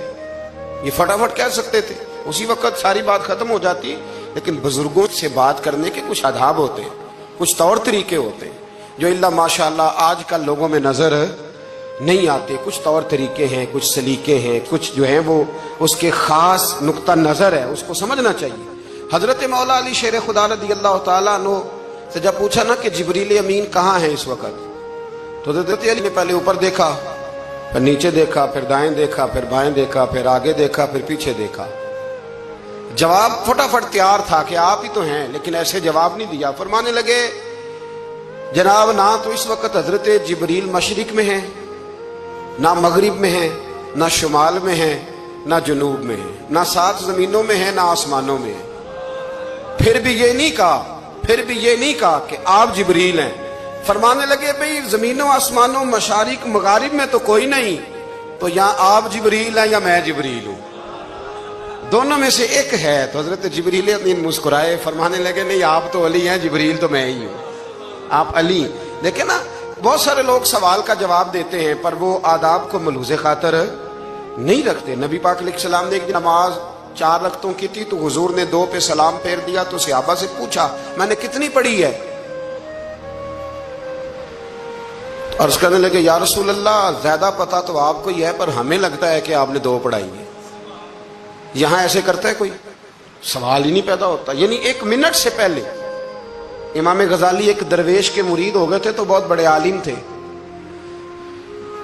یہ فٹافٹ کہہ سکتے تھے، اسی وقت ساری بات ختم ہو جاتی. لیکن بزرگوں سے بات کرنے کے کچھ آداب ہوتے ہیں، کچھ طور طریقے ہوتے ہیں جو اللہ ماشاءاللہ آج کل لوگوں میں نظر نہیں آتے. کچھ طور طریقے ہیں، کچھ سلیقے ہیں، کچھ جو ہیں وہ اس کے خاص نقطہ نظر ہے، اس کو سمجھنا چاہیے. حضرت مولا علی شیر خدا رضی اللہ تعالیٰ عنہ سے جب پوچھا نا کہ جبریل امین کہاں ہے اس وقت، تو حضرت علی نے پہلے اوپر دیکھا، پھر نیچے دیکھا، پھر دائیں دیکھا، پھر بائیں دیکھا، پھر آگے دیکھا، پھر پیچھے دیکھا. جواب فٹافٹ تیار تھا کہ آپ ہی تو ہیں، لیکن ایسے جواب نہیں دیا. فرمانے لگے جناب نہ تو اس وقت حضرت جبریل مشرق میں ہیں، نہ مغرب میں ہیں، نہ شمال میں ہیں، نہ جنوب میں ہیں، نہ 7 زمینوں میں ہیں، نہ آسمانوں میں ہیں. پھر بھی یہ نہیں کہا کہ آپ جبریل ہیں. فرمانے لگے بھئی زمینوں آسمانوں مشارق مغارب میں تو کوئی نہیں، تو یا آپ جبریل ہیں یا میں جبریل ہوں، دونوں میں سے ایک ہے. تو حضرت جبریل امین مسکرائے، فرمانے لگے نہیں آپ تو علی ہیں، جبریل تو میں ہی ہوں، آپ علی. لیکن نا بہت سارے لوگ سوال کا جواب دیتے ہیں پر وہ آداب کو ملحوظ خاطر نہیں رکھتے. نبی پاک علیہ السلام نے ایک دن نماز 4 رکعتوں کی تھی تو حضور نے 2 پہ سلام پھیر دیا. تو صحابہ سے پوچھا میں نے کتنی پڑھی ہے؟ عرض کرنے لگے یا رسول اللہ زیادہ پتہ تو آپ کو ہی ہے پر ہمیں لگتا ہے کہ آپ نے 2 پڑھائی ہے. یہاں ایسے کرتا ہے کوئی؟ سوال ہی نہیں پیدا ہوتا. یعنی 1 منٹ سے پہلے امام غزالی ایک درویش کے مرید ہو گئے تھے تو بہت بڑے عالم تھے.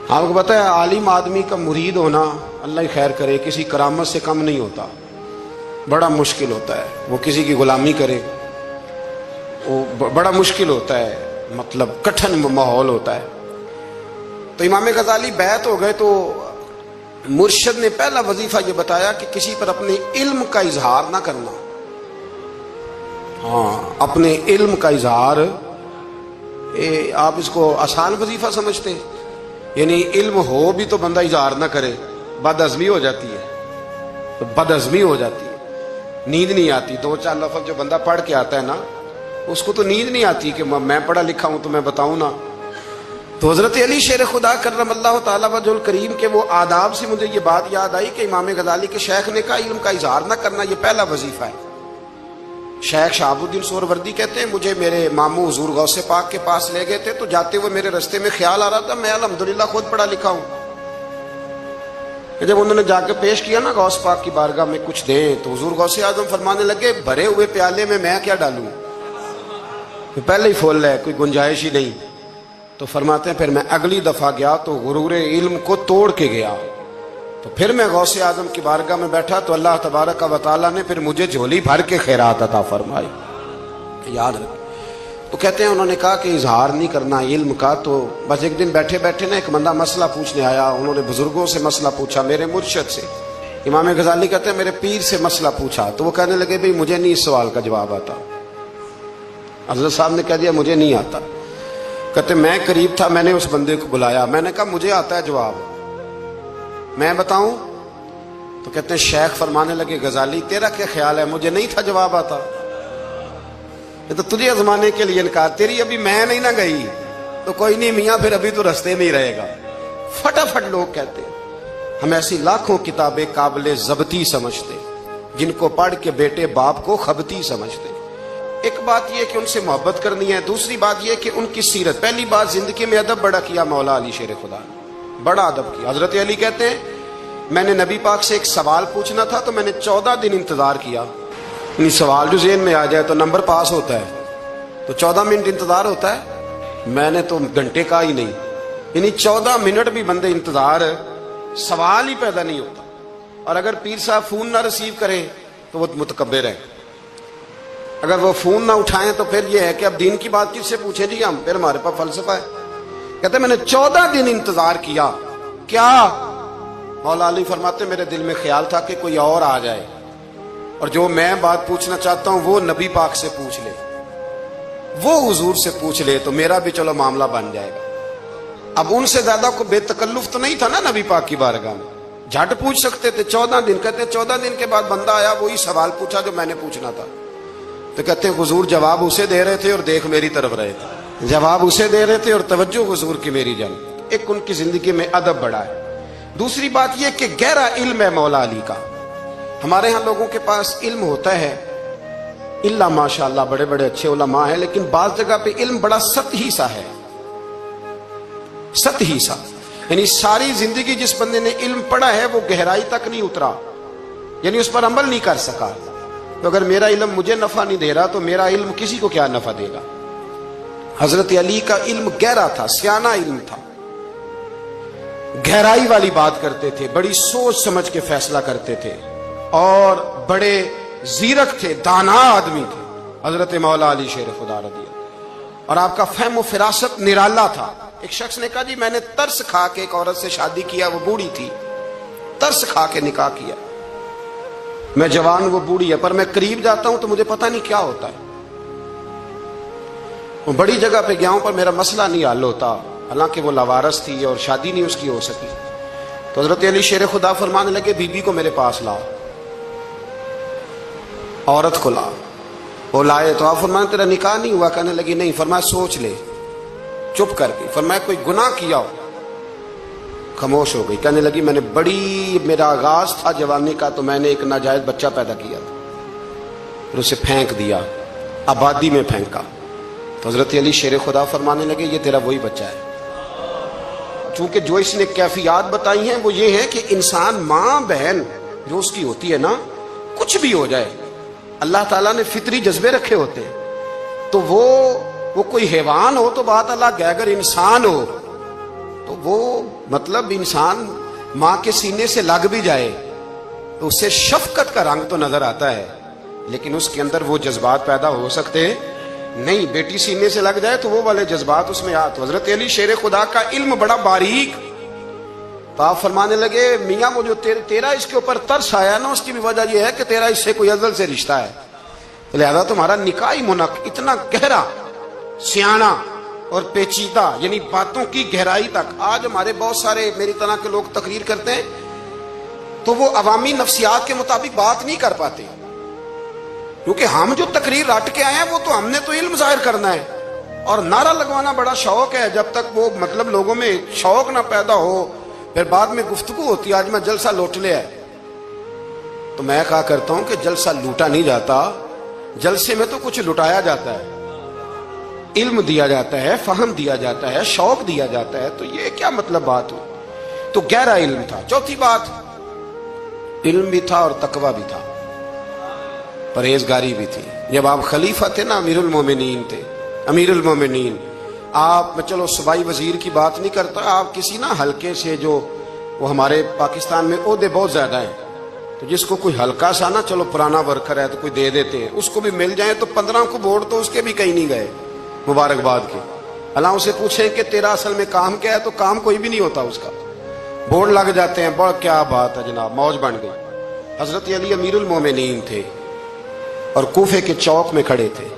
آپ کو پتہ ہے عالم آدمی کا مرید ہونا اللہ ہی خیر کرے کسی کرامت سے کم نہیں ہوتا، بڑا مشکل ہوتا ہے. وہ کسی کی غلامی کرے وہ بڑا مشکل ہوتا ہے، مطلب کٹھن ماحول ہوتا ہے. تو امام غزالی بیعت ہو گئے تو مرشد نے پہلا وظیفہ یہ بتایا کہ کسی پر اپنے علم کا اظہار نہ کرنا. اپنے علم کا اظہار آپ اس کو آسان وظیفہ سمجھتے ہیں؟ یعنی علم ہو بھی تو بندہ اظہار نہ کرے، بد ہضمی ہو جاتی ہے، بد ہضمی ہو جاتی ہے، نیند نہیں آتی. 2-4 لفظ جو بندہ پڑھ کے آتا ہے نا اس کو تو نیند نہیں آتی کہ میں پڑھا لکھا ہوں تو میں بتاؤں نا. تو حضرت علی شیر خدا کرم اللہ تعالیٰ وجہ الکریم کے وہ آداب سے مجھے یہ بات یاد آئی کہ امام غزالی کے شیخ نے کہا علم کا اظہار نہ کرنا یہ پہلا وظیفہ ہے. شیخ شہاب الدین سہروردی کہتے ہیں مجھے میرے ماموں حضور غوث پاک کے پاس لے گئے تھے تو جاتے ہوئے میرے رستے میں خیال آ رہا تھا میں الحمدللہ خود پڑھا لکھا ہوں. جب انہوں نے جا کے پیش کیا نا غوث پاک کی بارگاہ میں کچھ دیں تو حضور غوث اعظم فرمانے لگے بھرے ہوئے پیالے میں کیا ڈالوں، پہلے ہی فل ہے، کوئی گنجائش ہی نہیں. تو فرماتے ہیں پھر میں اگلی دفعہ گیا تو غرور علم کو توڑ کے گیا. تو پھر میں غوث اعظم کی بارگاہ میں بیٹھا تو اللہ تبارک و تعالیٰ نے پھر مجھے جھولی بھر کے خیرات عطا فرمائی. یاد رکھ. تو کہتے ہیں انہوں نے کہا کہ اظہار نہیں کرنا علم کا. تو بس ایک دن بیٹھے بیٹھے نا ایک بندہ مسئلہ پوچھنے آیا. انہوں نے بزرگوں سے مسئلہ پوچھا، میرے مرشد سے. امام غزالی کہتے ہیں میرے پیر سے مسئلہ پوچھا تو وہ کہنے لگے بھئی مجھے نہیں اس سوال کا جواب آتا. حضرت صاحب نے کہہ دیا مجھے نہیں آتا. کہتے میں قریب تھا، میں نے اس بندے کو بلایا، میں نے کہا مجھے آتا ہے جواب، میں بتاؤں؟ تو کہتے ہیں شیخ فرمانے لگے غزالی تیرا کیا خیال ہے مجھے نہیں تھا جواب آتا؟ یہ تو تجھے آزمانے کے لیے انکار، تیری ابھی میں نہیں نہ گئی تو کوئی نہیں میاں پھر ابھی تو رستے میں ہی رہے گا. فٹافٹ لوگ کہتے ہیں ہم ایسی لاکھوں کتابیں قابل ضبطی سمجھتے جن کو پڑھ کے بیٹے باپ کو خبتی سمجھتے. ایک بات یہ کہ ان سے محبت کرنی ہے، دوسری بات یہ کہ ان کی سیرت. پہلی بات زندگی میں ادب بڑا کیا مولا علی شیر خدا نے، بڑا ادب کیا. حضرت علی کہتے ہیں میں نے نبی پاک سے ایک سوال پوچھنا تھا تو میں نے 14 دن انتظار کیا. یعنی سوال جو ذہن میں آ جائے تو نمبر پاس ہوتا ہے، تو 14 منٹ انتظار ہوتا ہے. میں نے تو گھنٹے کا ہی نہیں، یعنی 14 منٹ بھی بندے انتظار، سوال ہی پیدا نہیں ہوتا. اور اگر پیر صاحب فون نہ ریسیو کریں تو وہ متکبر ہے، اگر وہ فون نہ اٹھائیں تو پھر یہ ہے کہ اب دین کی بات کس سے پوچھیں جی ہم، پھر ہمارے پاس فلسفہ ہے. کہتے ہیں میں نے 14 دن انتظار کیا. کیا؟ مولا علی فرماتے میرے دل میں خیال تھا کہ کوئی اور آ جائے اور جو میں بات پوچھنا چاہتا ہوں وہ نبی پاک سے پوچھ لے، وہ حضور سے پوچھ لے تو میرا بھی چلو معاملہ بن جائے گا. اب ان سے زیادہ کو بے تکلف تو نہیں تھا نا نبی پاک کی بارگاہ میں، جھٹ پوچھ سکتے تھے. 14 دن کہتے ہیں 14 دن کے بعد بندہ آیا، وہی سوال پوچھا جو میں نے پوچھنا تھا. تو کہتے ہیں حضور جواب اسے دے رہے تھے اور دیکھ میری طرف رہے تھے. جواب اسے دے رہے تھے اور توجہ حضور کی میری جانب. ایک ان کی زندگی میں ادب بڑا ہے. دوسری بات یہ کہ گہرا علم ہے مولا علی کا. ہمارے ہاں لوگوں کے پاس علم ہوتا ہے اللہ ماشاءاللہ بڑے بڑے اچھے علماء ہیں، لیکن بعض جگہ پہ علم بڑا سطحی سا ہے، سطحی سا. یعنی ساری زندگی جس بندے نے علم پڑھا ہے وہ گہرائی تک نہیں اترا، یعنی اس پر عمل نہیں کر سکا. تو اگر میرا علم مجھے نفع نہیں دے رہا تو میرا علم کسی کو کیا نفع دے گا. حضرت علی کا علم گہرا تھا، سیانہ علم تھا، گہرائی والی بات کرتے تھے، بڑی سوچ سمجھ کے فیصلہ کرتے تھے اور بڑے زیرک تھے، دانا آدمی تھے حضرت مولا علی شیر خدا رضی اللہ. اور آپ کا فہم و فراست نرالا تھا. ایک شخص نے کہا جی میں نے ترس کھا کے ایک عورت سے شادی کیا، وہ بوڑھی تھی، ترس کھا کے نکاح کیا. میں جوان، وہ بوڑھی ہے، پر میں قریب جاتا ہوں تو مجھے پتہ نہیں کیا ہوتا ہے. وہ بڑی جگہ پہ گیا ہوں پر میرا مسئلہ نہیں حل ہوتا، حالانکہ وہ لاوارث تھی اور شادی نہیں اس کی ہو سکی. تو حضرت علی شیر خدا فرمانے لگے بی بی کو میرے پاس لاؤ، عورت کو لاؤ. وہ لائے تو آپ فرمانے تیرا نکاح نہیں ہوا؟ کہنے لگی نہیں. فرمایا سوچ لے. چپ کر گئی. فرمایا کوئی گناہ کیا ہو؟ خاموش ہو گئی. کہنے لگی میں نے میرا آغاز تھا جوانی کا تو میں نے ایک ناجائز بچہ پیدا کیا تھا، پھر اسے پھینک دیا، آبادی میں پھینکا. تو حضرت علی شیر خدا فرمانے لگے یہ تیرا وہی بچہ ہے. چونکہ جو اس نے کیفیات بتائی ہیں وہ یہ ہے کہ انسان ماں بہن جو اس کی ہوتی ہے نا، کچھ بھی ہو جائے اللہ تعالیٰ نے فطری جذبے رکھے ہوتے ہیں. تو وہ کوئی حیوان ہو تو بات الگ ہے، اگر انسان ہو تو وہ مطلب انسان ماں کے سینے سے لگ بھی جائے تو اسے شفقت کا رنگ تو نظر آتا ہے، لیکن اس کے اندر وہ جذبات پیدا ہو سکتے نہیں. بیٹی سینے سے لگ جائے تو وہ والے جذبات اس میں تو حضرت علی شیر خدا کا علم بڑا باریک. تو آپ فرمانے لگے میاں وہ جو تیرا اس کے اوپر ترس آیا نا، اس کی بھی وجہ یہ ہے کہ تیرا اس سے کوئی ازل سے رشتہ ہے، لہذا تمہارا نکاحی منق اتنا گہرا، سیانہ اور پیچیدہ، یعنی باتوں کی گہرائی تک. آج ہمارے بہت سارے میری طرح کے لوگ تقریر کرتے ہیں تو وہ عوامی نفسیات کے مطابق بات نہیں کر پاتے، کیونکہ ہم جو تقریر رٹ کے آئے ہیں وہ تو ہم نے تو علم ظاہر کرنا ہے، اور نعرہ لگوانا بڑا شوق ہے. جب تک وہ مطلب لوگوں میں شوق نہ پیدا ہو پھر بعد میں گفتگو ہوتی ہے آج میں جلسہ لوٹ لیا ہے. تو میں کہا کرتا ہوں کہ جلسہ لوٹا نہیں جاتا، جلسے میں تو کچھ لٹایا جاتا ہے، علم دیا جاتا ہے، فہم دیا جاتا ہے، شوق دیا جاتا ہے. تو یہ کیا مطلب بات ہو؟ تو گہرا علم تھا. چوتھی بات، علم بھی تھا اور تقوی بھی تھا، پرہیزگاری بھی تھی. جب آپ خلیفہ تھے نا، امیر المومنین تھے، امیر المومنین. آپ میں چلو صوبائی وزیر کی بات نہیں کرتا، آپ کسی نا حلقے سے، جو وہ ہمارے پاکستان میں عہدے بہت زیادہ ہیں، تو جس کو کوئی ہلکا سا نا چلو پرانا ورکر ہے تو کوئی دے دیتے ہیں، اس کو بھی مل جائیں تو 15 کو ووٹ تو اس کے بھی کہیں نہیں گئے مبارکباد کے. اللہ اسے پوچھیں کہ تیرا اصل میں کام کیا ہے تو کام کوئی بھی نہیں ہوتا اس کا، بورڈ لگ جاتے ہیں. بڑا کیا بات ہے جناب، موج بن گئی. حضرت علی امیر المومنین تھے اور کوفے کے چوک میں کھڑے تھے،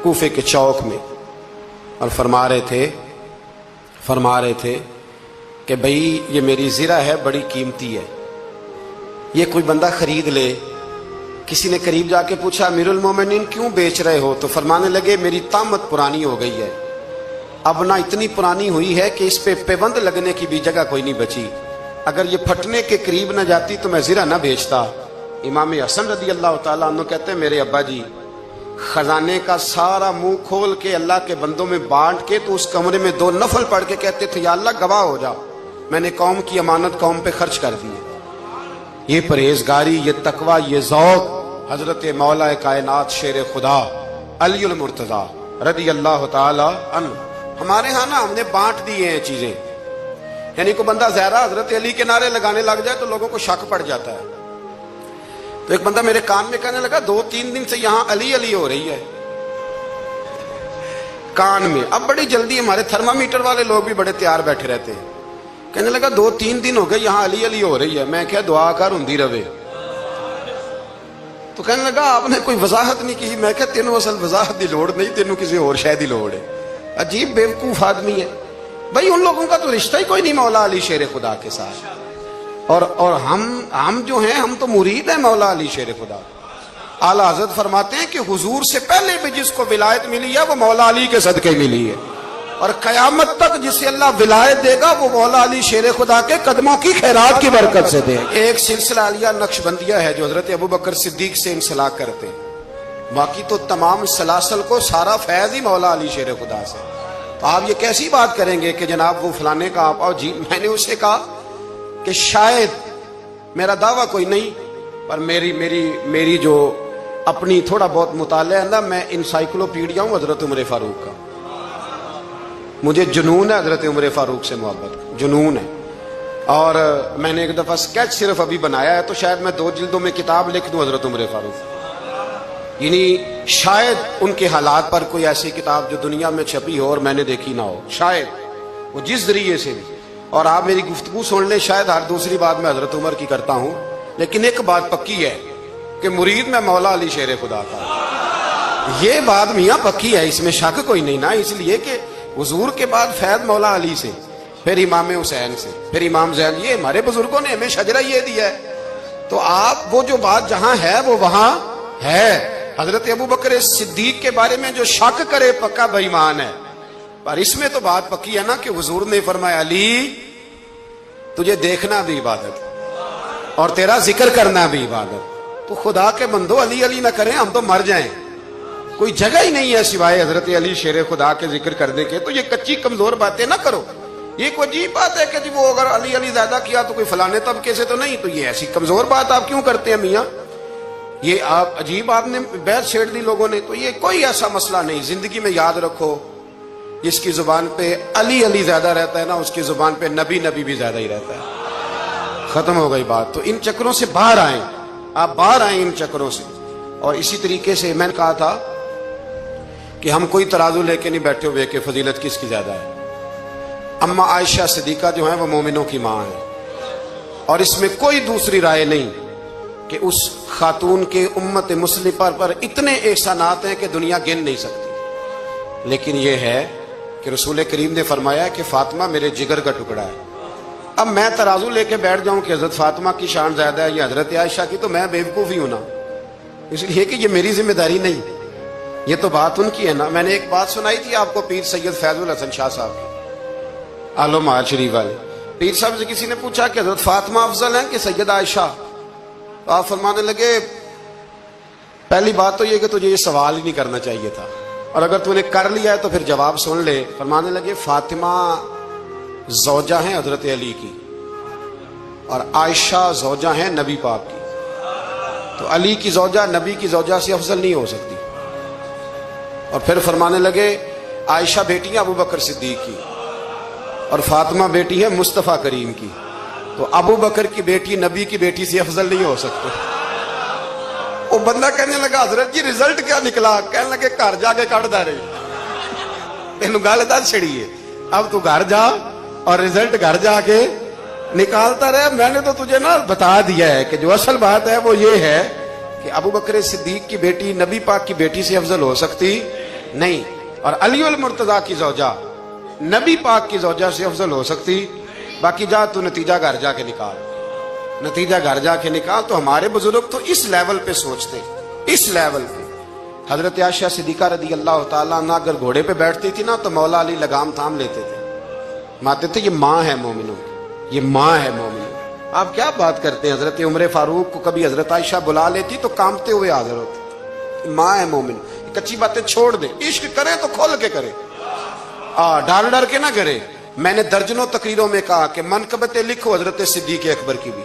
کوفے کے چوک میں، اور فرما رہے تھے کہ بھئی یہ میری زرہ ہے، بڑی قیمتی ہے، یہ کوئی بندہ خرید لے. کسی نے قریب جا کے پوچھا امیر المومنین کیوں بیچ رہے ہو؟ تو فرمانے لگے میری طامت پرانی ہو گئی ہے، اب نہ اتنی پرانی ہوئی ہے کہ اس پہ پیوند لگنے کی بھی جگہ کوئی نہیں بچی، اگر یہ پھٹنے کے قریب نہ جاتی تو میں زرہ نہ بھیجتا۔ امام حسن رضی اللہ تعالیٰ عنہ کہتے ہیں میرے ابا جی خزانے کا سارا منہ کھول کے اللہ کے بندوں میں بانٹ کے تو اس کمرے میں 2 نفل پڑھ کے کہتے تھے یا اللہ گواہ ہو جا میں نے قوم کی امانت قوم پہ خرچ کر دی ہے۔ یہ پرہیزگاری، یہ تقوی، یہ ذوق حضرت مولا کائنات شیر خدا علی المرتضیٰ رضی اللہ تعالی عنہ۔ ہمارے ہاں نا ہم نے بانٹ دیے ہیں چیزیں، یعنی کوئی بندہ زہرا حضرت علی کے نعرے لگانے لگ جائے تو لوگوں کو شک پڑ جاتا ہے۔ تو ایک بندہ میرے کان میں کہنے لگا 2-3 دن سے یہاں علی علی ہو رہی ہے کان میں۔ اب بڑی جلدی ہمارے تھرمامیٹر والے لوگ بھی بڑے تیار بیٹھے رہتے ہیں۔ کہنے لگا 2-3 دن ہو گئے یہاں علی علی ہو رہی ہے۔ میں کیا دعا کر ہندی رہے۔ تو کہنے لگا آپ نے کوئی وضاحت نہیں کی۔ میں کہا تینوں اصل وضاحت دی لوڑ نہیں، تینوں کسی اور شے دی لوڑ ہے۔ عجیب بیوقوف آدمی ہے بھائی، ان لوگوں کا تو رشتہ ہی کوئی نہیں مولا علی شیر خدا کے ساتھ۔ اور ہم جو ہیں ہم تو مرید ہیں مولا علی شیر خدا۔ اعلیٰ حضرت فرماتے ہیں کہ حضور سے پہلے بھی جس کو ولایت ملی ہے وہ مولا علی کے صدقے ملی ہے، اور قیامت تک جسے اللہ ولایت دے گا وہ مولا علی شیر خدا کے قدموں کی خیرات کی برکت سے دے۔ ایک سلسلہ علیہ نقشبندیہ ہے جو حضرت ابوبکر صدیق سے انسلاک کرتے ہیں، باقی تو تمام سلاسل کو سارا فیض ہی مولا علی شیر خدا سے۔ تو آپ یہ کیسی بات کریں گے کہ جناب وہ فلانے کا آپ جی؟ میں نے اسے کہا کہ شاید میرا دعویٰ کوئی نہیں، پر میری جو اپنی تھوڑا بہت مطالعہ ہے نا، میں انسائکلوپیڈیا ہوں حضرت عمر فاروق کا۔ مجھے جنون ہے حضرت عمر فاروق سے محبت، جنون ہے۔ اور میں نے ایک دفعہ سکیچ صرف ابھی بنایا ہے، تو شاید میں 2 جلدوں میں کتاب لکھ دوں حضرت عمر فاروق، یعنی شاید ان کے حالات پر کوئی ایسی کتاب جو دنیا میں چھپی ہو اور میں نے دیکھی نہ ہو، شاید وہ جس ذریعے سے بھی۔ اور آپ میری گفتگو سن لیں، شاید ہر دوسری بات میں حضرت عمر کی کرتا ہوں، لیکن ایک بات پکی ہے کہ مرید میں مولا علی شیر خدا کا، یہ بات میاں پکی ہے، اس میں شک کوئی نہیں نا۔ اس لیے کہ حضور کے بعد فیض مولا علی سے، پھر امام حسین سے، پھر امام زین، یہ ہمارے بزرگوں نے ہمیں شجرہ یہ دیا ہے۔ تو آپ وہ جو بات جہاں ہے وہ وہاں ہے۔ حضرت ابوبکر صدیق کے بارے میں جو شک کرے پکا بے ایمان ہے، پر اس میں تو بات پکی ہے نا کہ حضور نے فرمایا علی تجھے دیکھنا بھی عبادت اور تیرا ذکر کرنا بھی عبادت۔ تو خدا کے بندو علی علی نہ کریں، ہم تو مر جائیں، کوئی جگہ ہی نہیں ہے سوائے حضرت علی شیر خدا کے ذکر کرنے کے۔ تو یہ کچی کمزور باتیں نہ کرو۔ یہ کوئی عجیب بات ہے کہ جی وہ اگر علی علی زیادہ کیا تو کوئی فلانے طبقے سے تو نہیں، تو یہ ایسی کمزور بات آپ کیوں کرتے ہیں میاں؟ یہ آپ عجیب، آپ نے بیعت چھیڑ دی لوگوں نے۔ تو یہ کوئی ایسا مسئلہ نہیں، زندگی میں یاد رکھو جس کی زبان پہ علی علی زیادہ رہتا ہے نا، اس کی زبان پہ نبی نبی بھی زیادہ ہی رہتا ہے۔ ختم ہو گئی بات۔ تو ان چکروں سے باہر آئیں، آپ باہر آئیں ان چکروں سے۔ اور اسی طریقے سے میں نے کہا تھا کہ ہم کوئی ترازو لے کے نہیں بیٹھے ہوئے کہ فضیلت کس کی زیادہ ہے۔ اما عائشہ صدیقہ جو ہیں وہ مومنوں کی ماں ہیں، اور اس میں کوئی دوسری رائے نہیں کہ اس خاتون کے امت مسلمہ پر اتنے احسانات ہیں کہ دنیا گن نہیں سکتی۔ لیکن یہ ہے کہ رسول کریم نے فرمایا کہ فاطمہ میرے جگر کا ٹکڑا ہے۔ اب میں ترازو لے کے بیٹھ جاؤں کہ حضرت فاطمہ کی شان زیادہ ہے یا حضرت عائشہ کی، تو میں بیوقوف ہی ہوں نا، اس لیے کہ یہ میری ذمہ داری نہیں، یہ تو بات ان کی ہے نا۔ میں نے ایک بات سنائی تھی آپ کو پیر سید فیض الحسن شاہ صاحب کی، آلو مہار شریف والے پیر صاحب سے کسی نے پوچھا کہ حضرت فاطمہ افضل ہیں کہ سیدہ عائشہ؟ تو آپ فرمانے لگے پہلی بات تو یہ کہ تجھے یہ سوال ہی نہیں کرنا چاہیے تھا، اور اگر تو نے کر لیا ہے تو پھر جواب سن لے۔ فرمانے لگے فاطمہ زوجہ ہیں حضرت علی کی، اور عائشہ زوجہ ہیں نبی پاک کی، تو علی کی زوجہ نبی کی زوجہ سے افضل نہیں ہو سکتی۔ اور پھر فرمانے لگے عائشہ بیٹی ہیں ابوبکر صدیق کی، اور فاطمہ بیٹی ہے مصطفیٰ کریم کی، تو ابو بکر کی بیٹی نبی کی بیٹی سے افضل نہیں ہو سکتے۔ وہ بندہ کہنے لگا حضرت جی رزلٹ کیا نکلا؟ کہنے لگے گھر جا کے کٹ دے رہی تینوں گل دس چھڑی ہے، اب تو گھر جا اور رزلٹ گھر جا کے نکالتا رہے۔ میں نے تو تجھے نا بتا دیا ہے کہ جو اصل بات ہے وہ یہ ہے کہ ابو بکر صدیق کی بیٹی نبی پاک کی بیٹی سے افضل ہو سکتی نہیں، اور علی المرتضیٰ کی زوجہ نبی پاک کی زوجہ سے افضل ہو سکتی۔ باقی جا تو نتیجہ گھر جا کے نکال، نتیجہ گھر جا کے نکال۔ تو ہمارے بزرگ تو اس لیول پہ سوچتے، اس لیول پہ۔ حضرت عائشہ صدیقہ رضی اللہ تعالیٰ عنہ اگر گھوڑے پہ بیٹھتی تھی نا تو مولا علی لگام تھام لیتے تھے، ماتے تھے یہ ماں ہے مومنوں کی، یہ ماں ہے مومنوں کی۔ آپ کیا بات کرتے ہیں؟ حضرت عمر فاروق کو کبھی حضرت عائشہ بلا لیتی تو کانپتے ہوئے حاضر ہوتے. ماں ہے مومن, کچی باتیں چھوڑ دے, عشق کرے تو کھول کے کرے, ڈر ڈر کے نہ کرے. میں نے درجنوں تقریروں میں کہا کہ منقبتیں لکھو حضرت صدیق اکبر کی بھی,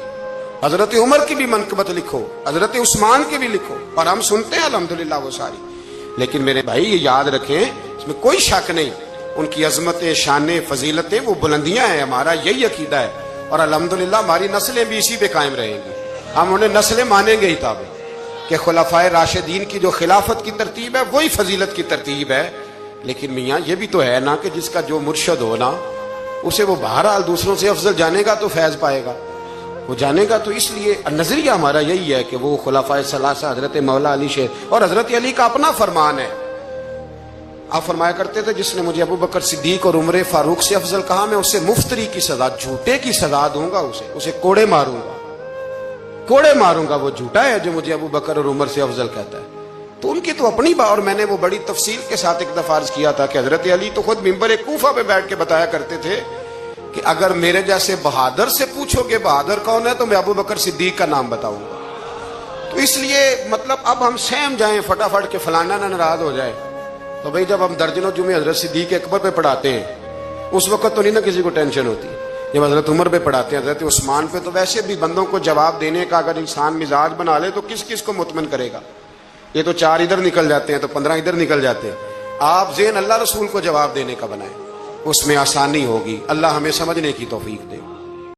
حضرت عمر کی بھی منقبت لکھو, حضرت عثمان کی بھی لکھو, اور ہم سنتے ہیں الحمدللہ وہ ساری. لیکن میرے بھائی یہ یاد رکھیں, اس میں کوئی شک نہیں, ان کی عظمتیں, شانیں, فضیلتیں وہ بلندیاں ہیں. ہمارا یہی عقیدہ ہے, اور الحمدللہ ہماری نسلیں بھی اسی پہ قائم رہیں گی. ہم انہیں نسلیں مانیں گے ہی تابع کہ خلفائے راشدین کی جو خلافت کی ترتیب ہے وہی فضیلت کی ترتیب ہے. لیکن میاں یہ بھی تو ہے نا کہ جس کا جو مرشد ہو نا, اسے وہ بہرحال دوسروں سے افضل جانے گا تو فیض پائے گا, وہ جانے گا. تو اس لیے نظریہ ہمارا یہی ہے کہ وہ خلفائے ثلاثہ, حضرت مولا علی شیر اور حضرت علی کا اپنا فرمان ہے. آپ فرمایا کرتے تھے جس نے مجھے ابو بکر صدیق اور عمر فاروق سے افضل کہا, میں اسے مفتری کی سزا, جھوٹے کی سزا دوں گا, اسے کوڑے ماروں گا, کوڑے ماروں گا. وہ جھوٹا ہے جو مجھے ابو بکر اور عمر سے افضل کہتا ہے. تو ان کی تو اپنی بات, اور میں نے وہ بڑی تفصیل کے ساتھ ایک دفعہ عرض کیا تھا کہ حضرت علی تو خود ممبر کوفہ پہ بیٹھ کے بتایا کرتے تھے کہ اگر میرے جیسے بہادر سے پوچھو گے بہادر کون ہے تو میں ابو بکر صدیق کا نام بتاؤں گا. تو اس لیے مطلب اب ہم سہم جائیں فٹافٹ کہ فلانا نہ ناراض ہو جائے. تو بھئی جب ہم درجنوں جمعے حضرت صدیق اکبر پہ پڑھاتے ہیں اس وقت تو نہیں نا کسی کو ٹینشن ہوتی. جب حضرت عمر پہ پڑھاتے ہیں, حضرت عثمان پہ, تو ویسے بھی بندوں کو جواب دینے کا اگر انسان مزاج بنا لے تو کس کس کو مطمئن کرے گا. یہ تو 4 ادھر نکل جاتے ہیں تو 15 ادھر نکل جاتے ہیں. آپ ذہن اللہ رسول کو جواب دینے کا بنائیں, اس میں آسانی ہوگی. اللہ ہمیں سمجھنے کی توفیق دے.